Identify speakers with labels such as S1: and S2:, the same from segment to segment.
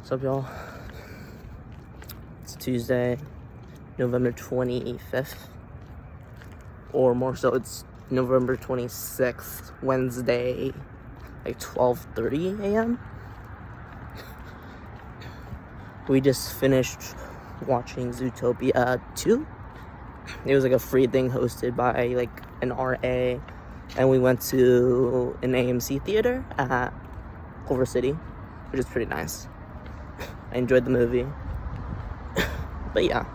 S1: What's up, y'all? It's Tuesday, November 25th. Or more so, it's November 26th, Wednesday, like 12:30 a.m. We just finished watching Zootopia 2. It was like a free thing hosted by like an RA. And we went to an AMC theater at Culver City, which is pretty nice. I enjoyed the movie. But yeah.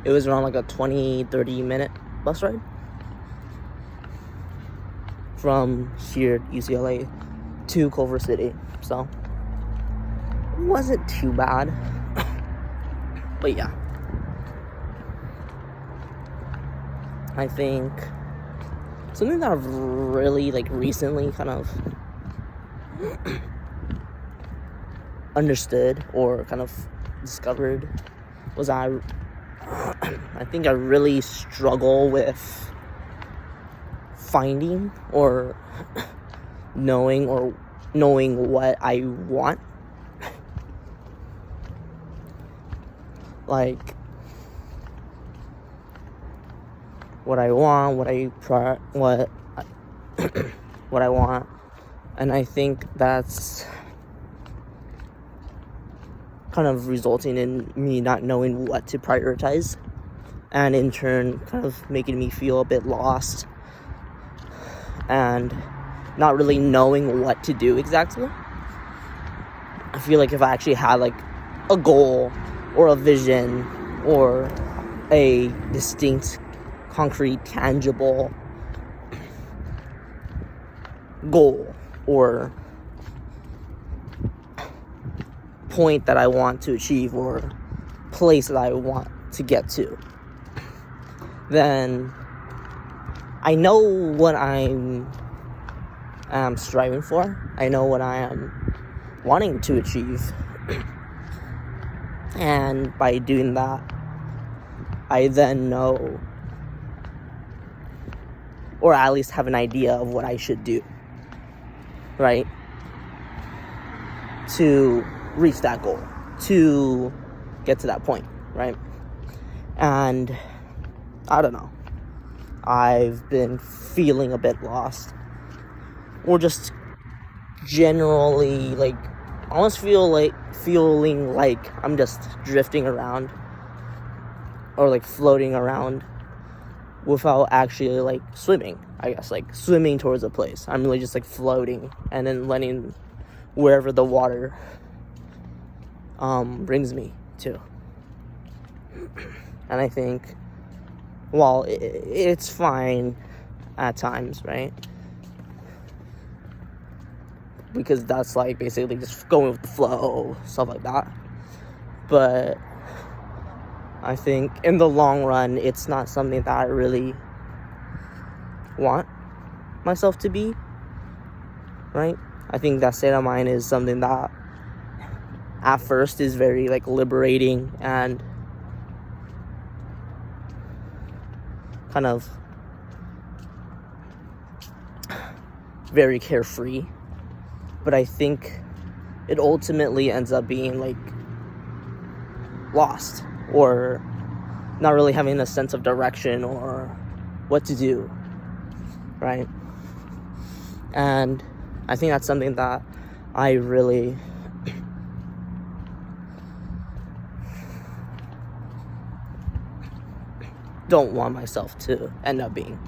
S1: It was around like a 20-30 minute bus ride from here, UCLA, to Culver City. So, it wasn't too bad. But yeah. I think something that I've really like recently kind of understood or kind of discovered was I think I really struggle with finding or knowing what I want. Like what I want, what I want, and I think that's kind of resulting in me not knowing what to prioritize, and in turn kind of making me feel a bit lost and not really knowing what to do exactly. I feel like if I actually had like a goal or a vision or a distinct, concrete, tangible goal or point that I want to achieve or place that I want to get to, then I know what I am striving for. I know what I am wanting to achieve. And by doing that, I then know, or at least have an idea of what I should do, right? To reach that goal, to get to that point, right? And I don't know. I've been feeling a bit lost, or just generally like almost feeling like I'm just drifting around or like floating around without actually like swimming. I guess like swimming towards a place. I'm really just like floating and then letting wherever the water brings me to. And I think while it's fine at times, right? Because that's like basically just going with the flow, stuff like that. But I think in the long run, it's not something that I really want myself to be, right? I think that state of mind is something that at first is very like liberating and kind of very carefree. But I think it ultimately ends up being like lost or not really having a sense of direction or what to do, right? And I think that's something that I really don't want myself to end up being,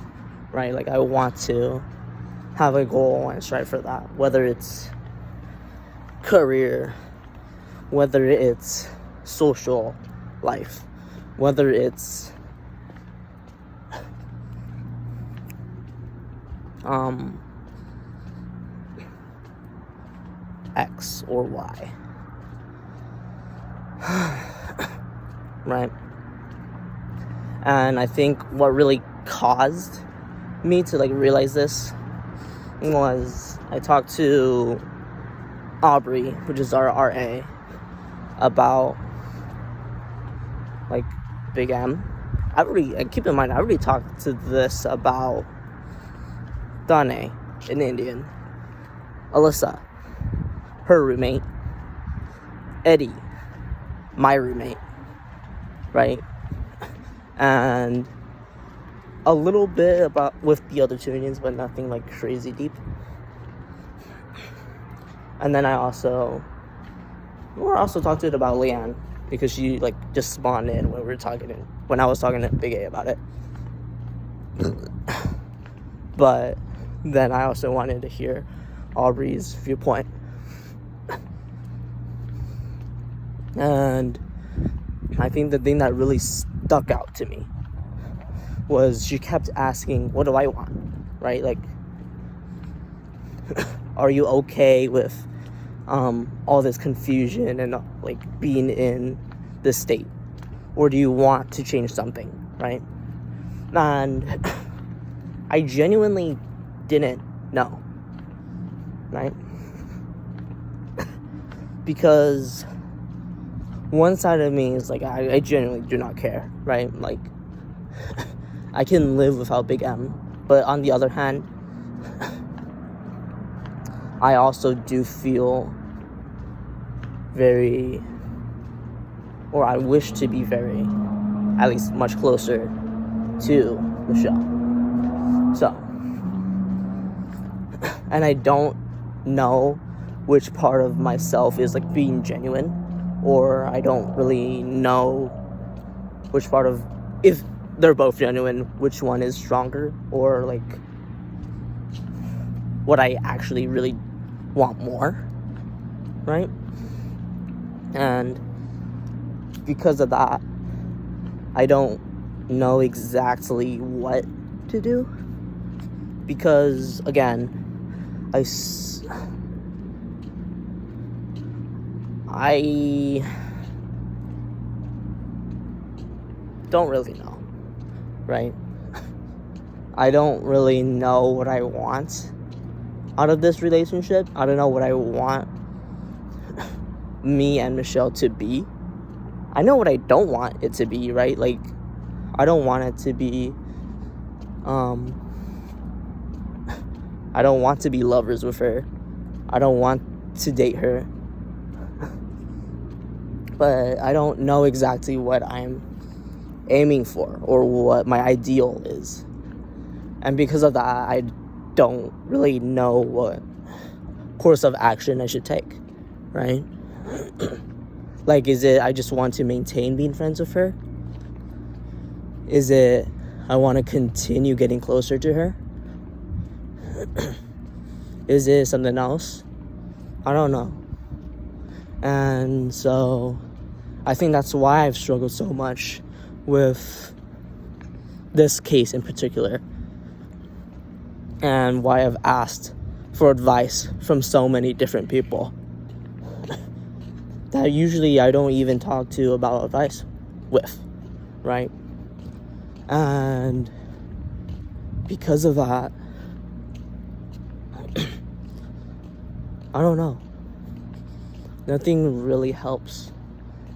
S1: right? Like I want to have a goal and strive for that, whether it's career, whether it's social life, whether it's X or Y. Right? And I think what really caused me to like realize this was I talked to Aubrey, which is our RA, about like Big M. Keep in mind, I already talked to this about Dane in Indian. Alyssa, her roommate, Eddie, my roommate, right? And a little bit about with the other two Indians, but nothing like crazy deep. And then I also talked to it about Leanne, because she like just spawned in when I was talking to Big A about it. But then I also wanted to hear Aubrey's viewpoint. And I think the thing that really stuck out to me was she kept asking, what do I want? Right? Like, are you okay with all this confusion and like being in this state? Or do you want to change something? Right? And I genuinely didn't know. Right? Because one side of me is like, I genuinely do not care, right? Like, I can live without Big M. But on the other hand, I also do feel very, or I wish to be very, at least much closer to Michelle. So, and I don't know which part of myself is like being genuine, or I don't really know which part of, if they're both genuine, which one is stronger, or like what I actually really want more, right? And because of that, I don't know exactly what to do, because again, I don't really know, right? I don't really know what I want out of this relationship. I don't know what I want me and Michelle to be. I know what I don't want it to be, right? Like, I don't want it to be, I don't want to be lovers with her. I don't want to date her. But I don't know exactly what I'm aiming for or what my ideal is. And because of that, I don't really know what course of action I should take, right? Like, is it I just want to maintain being friends with her? Is it I want to continue getting closer to her? Is it something else? I don't know. And so I think that's why I've struggled so much with this case in particular, and why I've asked for advice from so many different people that usually I don't even talk to about advice with, right? And because of that, I don't know. Nothing really helps.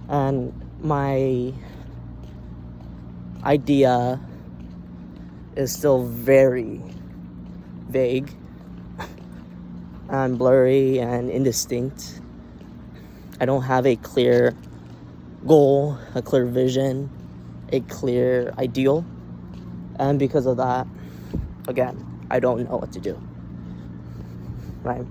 S1: And my idea is still very vague and blurry and indistinct. I don't have a clear goal, a clear vision, a clear ideal. And because of that, again, I don't know what to do. Right?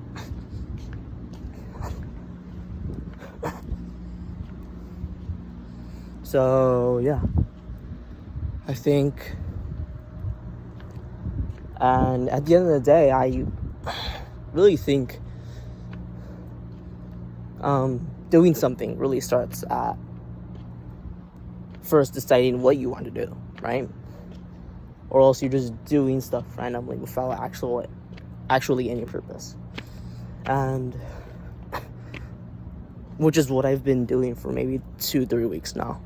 S1: So, yeah. I think, and at the end of the day, I really think doing something really starts at first deciding what you want to do, right? Or else you're just doing stuff randomly without actually any purpose. And which is what I've been doing for maybe 2-3 weeks now.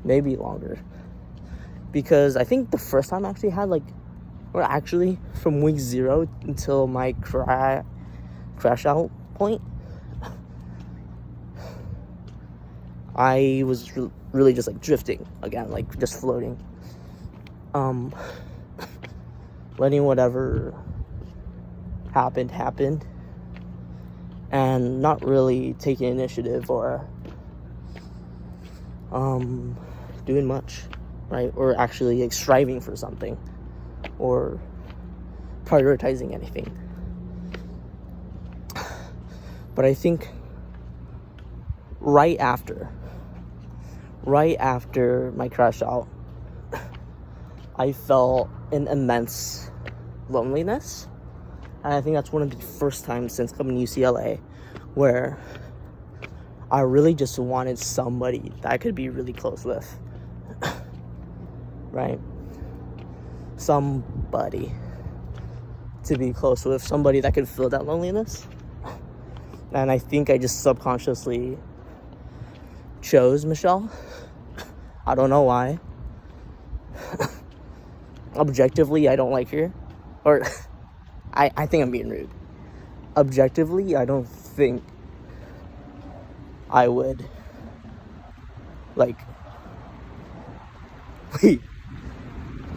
S1: Maybe longer. Because I think the first time I actually had from week 0 until my crash out point, I was really just like drifting again, like just floating, letting whatever happened, and not really taking initiative or doing much, right? Or actually like striving for something or prioritizing anything. But I think right after my crash out, I felt an immense loneliness. And I think that's one of the first times since coming to UCLA where I really just wanted somebody that I could be really close with. Right? Somebody to be close with, somebody that could feel that loneliness. And I think I just subconsciously chose Michelle. I don't know why. Objectively, I don't like her. Or, I think I'm being rude. Objectively, I don't think I would, like, wait,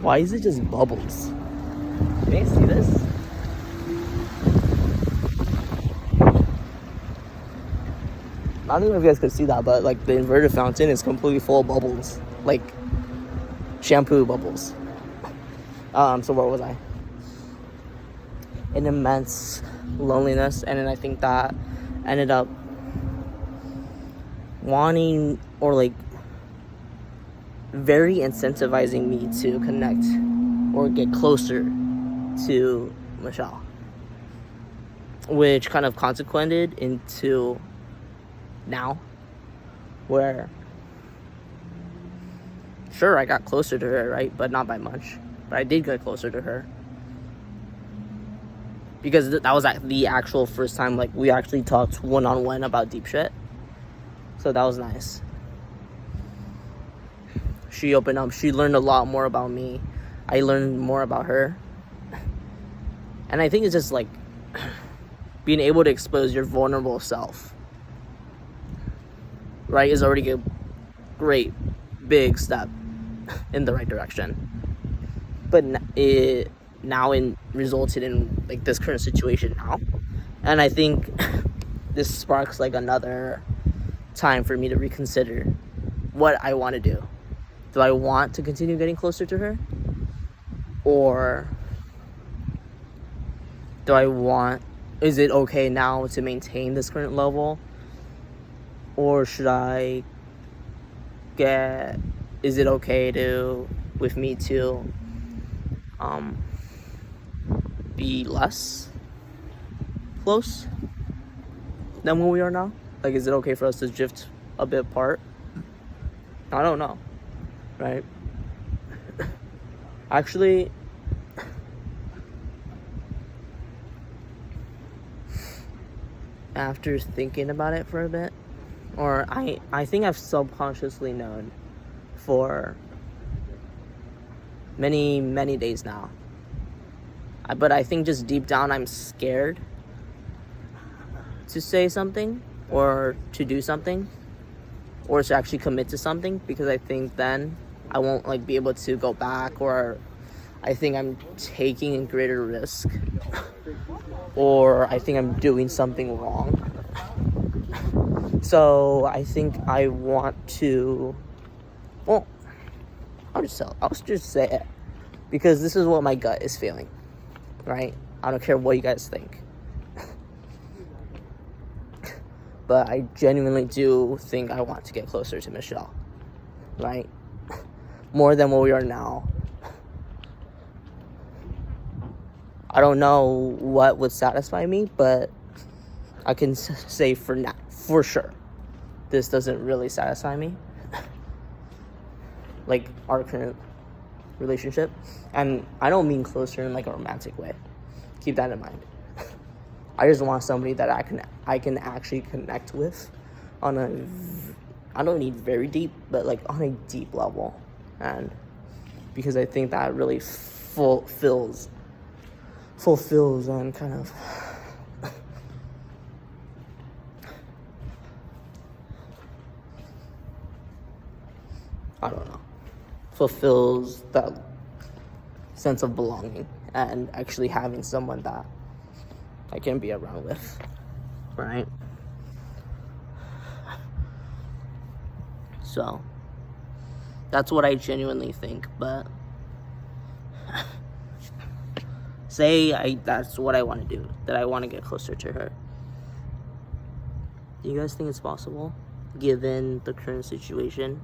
S1: why is it just bubbles? Can you see this? I don't know if you guys could see that, but like the inverted fountain is completely full of bubbles, like shampoo bubbles. So where was I? An immense loneliness, and then I think that ended up wanting or like very incentivizing me to connect or get closer to Michelle, which kind of consequented into now, where sure I got closer to her, right, but not by much, but I did get closer to her because that was the actual first time like we actually talked one-on-one about deep shit, so that was nice. She opened up, she learned a lot more about me, I learned more about her, and I think it's just like being able to expose your vulnerable self, right, is already a great big step in the right direction. But it now resulted in like this current situation now, and I think this sparks like another time for me to reconsider what I want to do. Do I want to continue getting closer to her, or is it okay now to maintain this current level? Or should I is it okay with me to be less close than where we are now? Like, is it okay for us to drift a bit apart? I don't know, right? Actually, after thinking about it for a bit, or I think I've subconsciously known for many, many days now. But I think just deep down I'm scared to say something or to do something or to actually commit to something, because I think then I won't like be able to go back, or I think I'm taking a greater risk, or I think I'm doing something wrong. So I think I want to, well, I'll just say it, because this is what my gut is feeling, right? I don't care what you guys think. But I genuinely do think I want to get closer to Michelle, right? More than what we are now. I don't know what would satisfy me, but I can say for now, for sure, this doesn't really satisfy me. Like our current relationship. And I don't mean closer in like a romantic way. Keep that in mind. I just want somebody that I can actually connect with on I don't need very deep, but like on a deep level. And because I think that really fulfills and kind of I don't know, fulfills that sense of belonging and actually having someone that I can be around with, right? So that's what I genuinely think. But that's what I want to do, that I want to get closer to her. Do you guys think it's possible, given the current situation?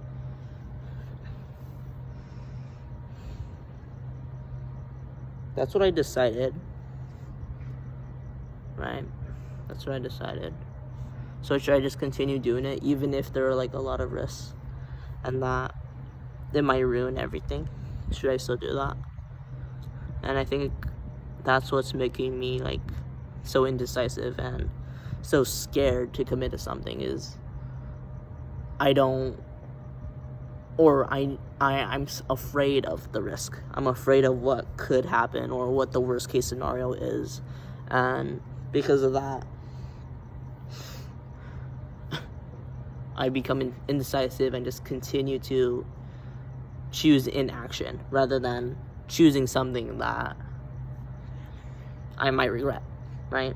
S1: That's what I decided, right? That's what I decided. So should I just continue doing it, even if there are like a lot of risks and that it might ruin everything? Should I still do that? And I think that's what's making me like so indecisive and so scared to commit to something, is I'm afraid of the risk. I'm afraid of what could happen or what the worst case scenario is. And because of that, I become indecisive and just continue to choose inaction rather than choosing something that I might regret, right?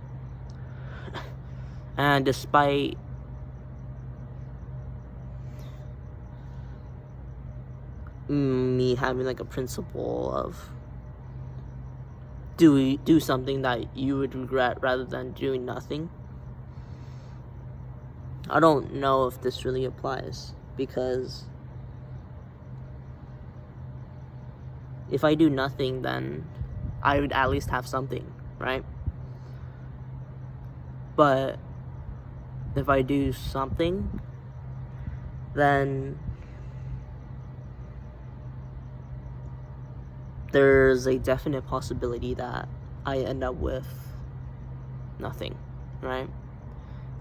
S1: And despite me having like a principle of do something that you would regret rather than doing nothing, I don't know if this really applies, because if I do nothing, then I would at least have something, right? But if I do something, then there's a definite possibility that I end up with nothing, right?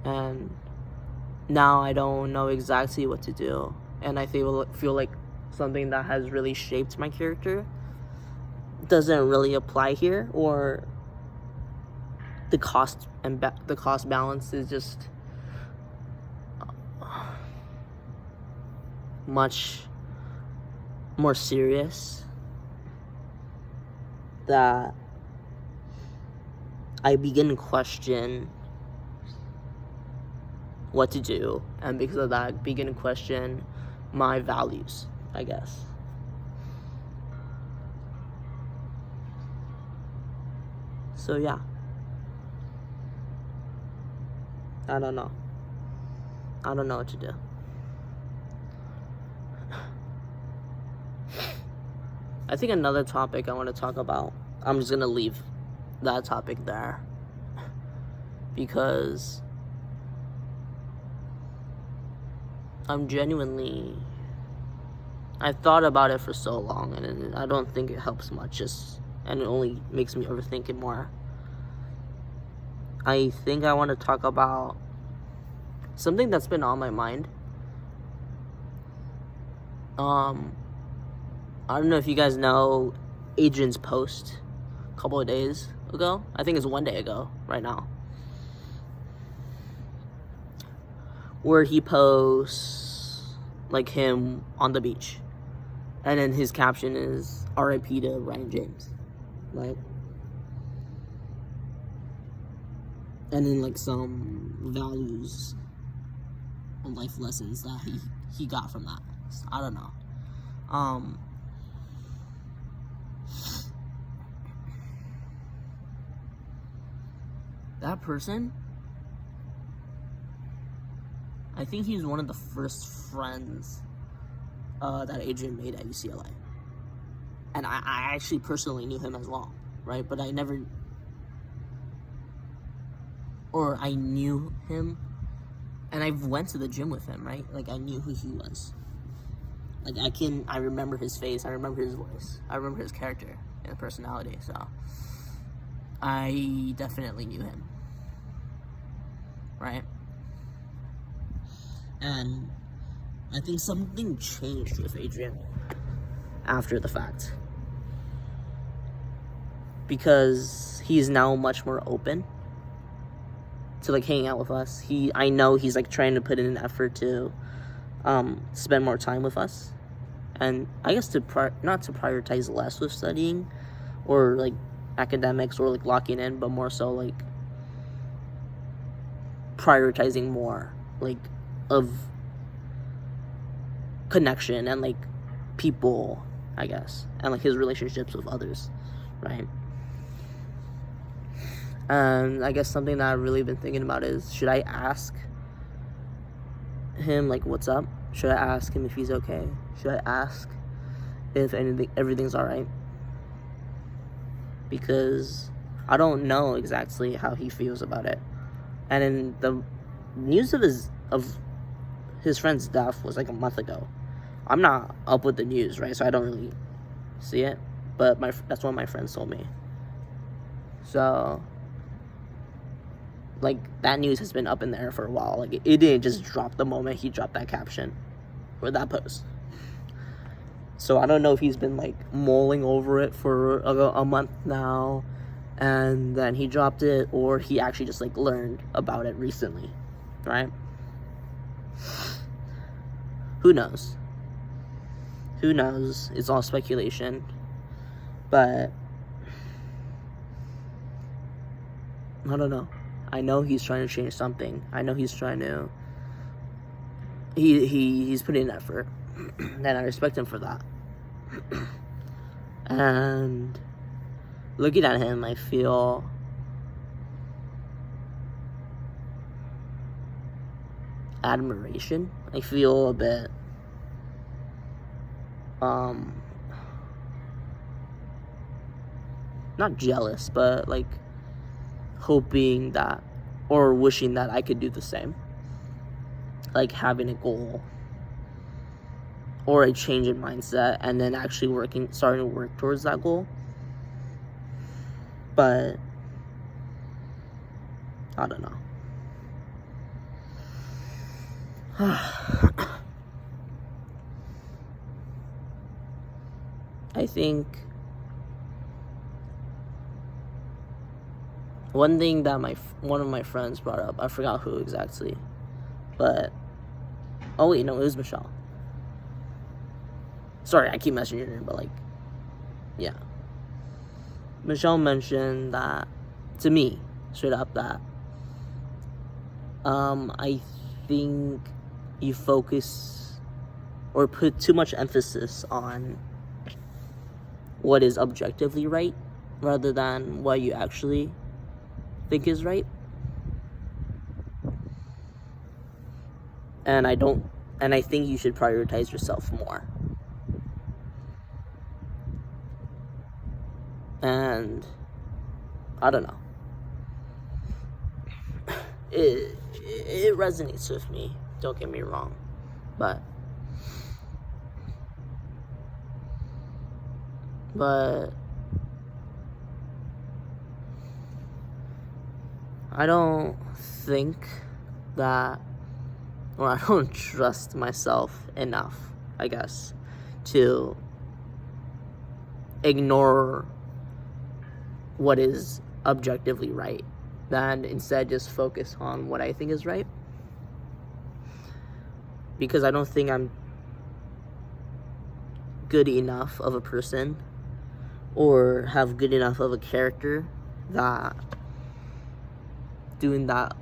S1: And now I don't know exactly what to do, and I feel like something that has really shaped my character doesn't really apply here, or the cost balance is just much more serious, that I begin to question what to do, and because of that, I begin to question my values, I guess. So yeah, I don't know what to do. I think another topic I want to talk about, I'm just gonna leave that topic there, because I've thought about it for so long, and I don't think it helps much, and it only makes me overthink it more. I think I want to talk about something that's been on my mind. I don't know if you guys know Adrian's post a couple of days ago. I think it's one day ago right now, where he posts like him on the beach, and then his caption is R.I.P. to Ryan James, right? And then like some values and life lessons that he got from that. So, I don't know. That person, I think he's one of the first friends that Adrian made at UCLA. And I actually personally knew him as well, right? But I knew him, and I went to the gym with him, right? Like, I knew who he was. Like, I remember his face, I remember his voice, I remember his character and personality, so I definitely knew him, right? And I think something changed with Adrian after the fact, because he's now much more open to like hanging out with us. I know he's like trying to put in an effort to spend more time with us, and I guess not to prioritize less with studying or like academics or like locking in, but more so like prioritizing more, like, of connection and, like, people, I guess, and, like, his relationships with others, right? And I guess something that I've really been thinking about is, should I ask him, like, what's up? Should I ask him if he's okay? Should I ask if everything's alright? Because I don't know exactly how he feels about it. And in the news of his friend's death was like a month ago. I'm not up with the news, right? So I don't really see it. But that's what my friends told me. So, like, that news has been up in the air for a while. Like, it didn't just drop the moment he dropped that caption or that post. So I don't know if he's been, like, mulling over it for a month now, and then he dropped it, or he actually just, like, learned about it recently, right? Who knows? Who knows? It's all speculation. But I don't know. I know he's trying to change something. I know he's trying to... He's putting in effort. And I respect him for that. And looking at him, I feel admiration. I feel a bit not jealous, but like hoping that, or wishing that I could do the same. Like having a goal or a change in mindset, and then actually starting to work towards that goal. But I don't know. I think one thing that one of my friends brought up, I forgot who exactly, but oh wait, no, it was Michelle. Sorry, I keep messaging her, but like, yeah. Michelle mentioned that to me, straight up, that I think you focus or put too much emphasis on what is objectively right rather than what you actually think is right. And I think you should prioritize yourself more. And I don't know. It resonates with me. Don't get me wrong, but I don't think that, or I don't trust myself enough, I guess, to ignore what is objectively right, than instead just focus on what I think is right. Because I don't think I'm good enough of a person or have good enough of a character that doing that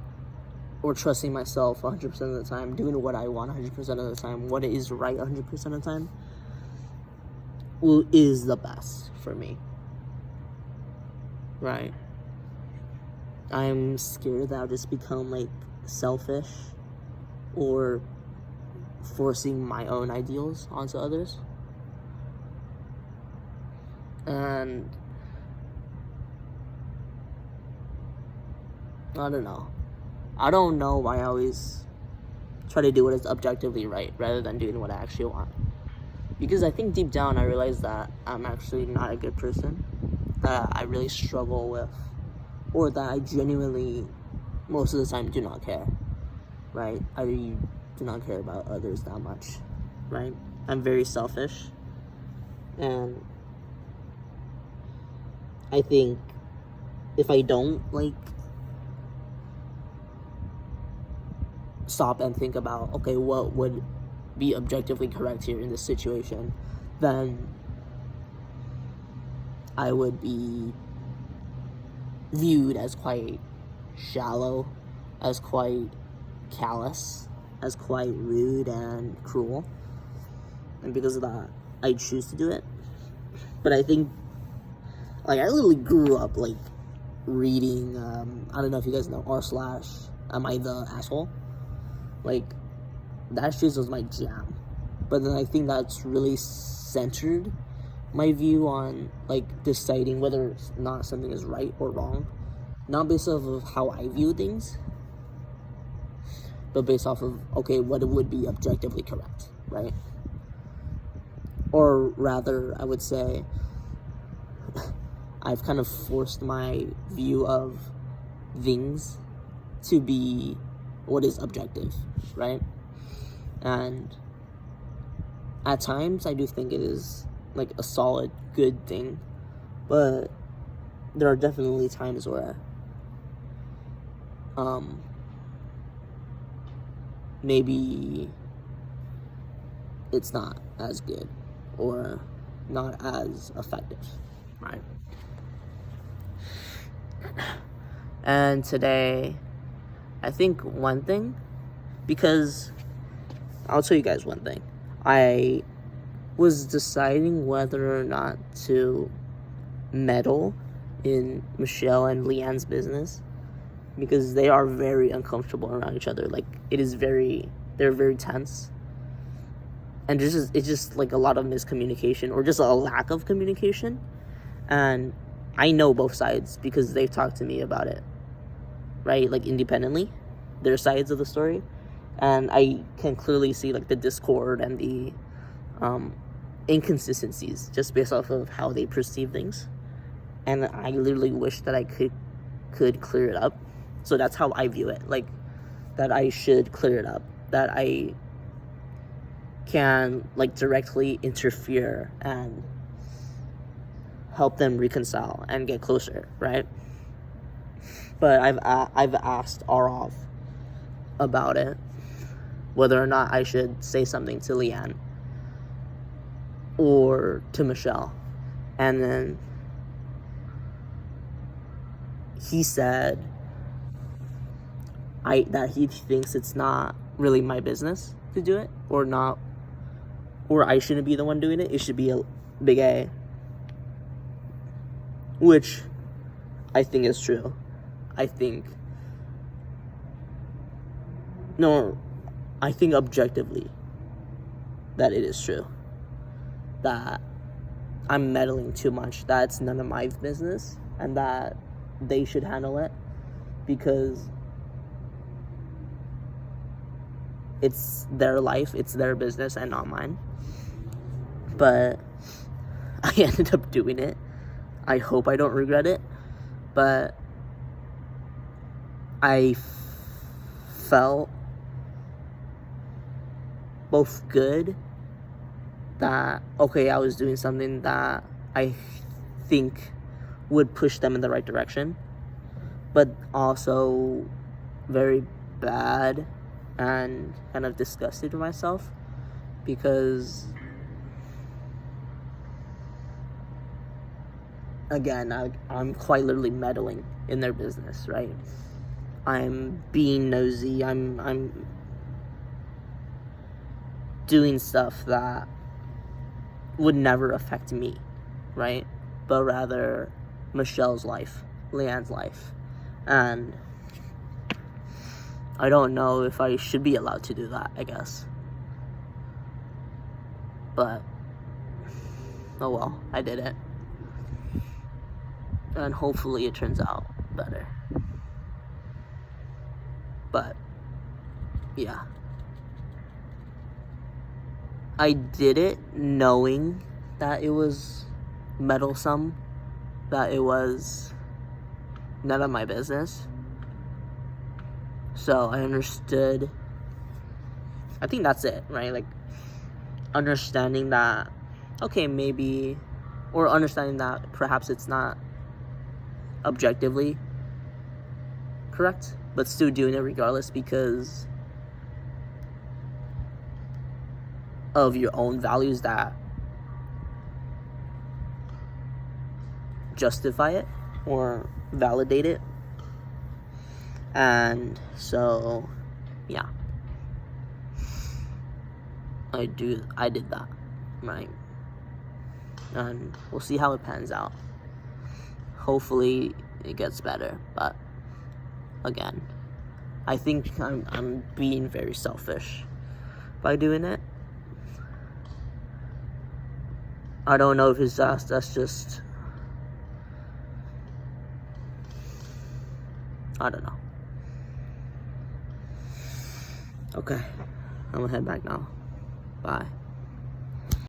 S1: or trusting myself 100% of the time, doing what I want 100% of the time, what is right 100% of the time, is the best for me. Right? I'm scared that I'll just become like selfish or forcing my own ideals onto others. And I don't know. I don't know why I always try to do what is objectively right rather than doing what I actually want. Because I think deep down I realize that I'm actually not a good person, that I really struggle with, or that I genuinely, most of the time, do not care, right? I really do not care about others that much, right? I'm very selfish, and I think if I don't, like, stop and think about, okay, what would be objectively correct here in this situation, then I would be viewed as quite shallow as quite callous, as quite rude and cruel. And because of that, I choose to do it. But I think, like, I literally grew up, like, reading, I don't know if you guys know r/ Am I the Asshole? Like, that shit was my jam. But then I think that's really centered my view on, like, deciding whether or not something is right or wrong. Not based off of how I view things, but based off of, okay, what it would be objectively correct, right? Or rather, I would say, I've kind of forced my view of things to be what is objective, right? And at times, I do think it is, like, a solid, good thing. But there are definitely times where maybe it's not as good or not as effective, right? And today, I think one thing, because I'll tell you guys one thing. I was deciding whether or not to meddle in Michelle and Leanne's business, because they are very uncomfortable around each other. Like, they're very tense. And it's just like a lot of miscommunication, or just a lack of communication. And I know both sides because they've talked to me about it, right? Like, independently, their sides of the story. And I can clearly see, like, the discord and the inconsistencies just based off of how they perceive things. And I literally wish that I could clear it up. So that's how I view it. Like, that I should clear it up. That I can, like, directly interfere and help them reconcile and get closer, right? But I've asked Arav about it, whether or not I should say something to Leanne or to Michelle. And then he said that he thinks it's not really my business to do it, or I shouldn't be the one doing it. It should be a Big A, which I think is true. I think objectively that it is true. That I'm meddling too much. That's none of my business, and that they should handle it because it's their life, it's their business, and not mine. But I ended up doing it. I hope I don't regret it, but I felt both good that, okay, I was doing something that I think would push them in the right direction, but also very bad and kind of disgusted with myself because, again, I'm quite literally meddling in their business, right? I'm being nosy. I'm doing stuff that would never affect me, right? But rather Michelle's life, Leanne's life. And I don't know if I should be allowed to do that, I guess. But, oh well, I did it. And hopefully it turns out better. But, yeah. I did it knowing that it was meddlesome, that it was none of my business. So I understood. I think that's it, right? Like, understanding that, okay, maybe, or understanding that perhaps it's not objectively correct, but still doing it regardless because of your own values that justify it or validate it. And so, yeah. I did that, right? And we'll see how it pans out. Hopefully it gets better, but again, I think I'm being very selfish by doing it. I don't know if that's just, I don't know. Okay, I'm gonna head back now. Bye.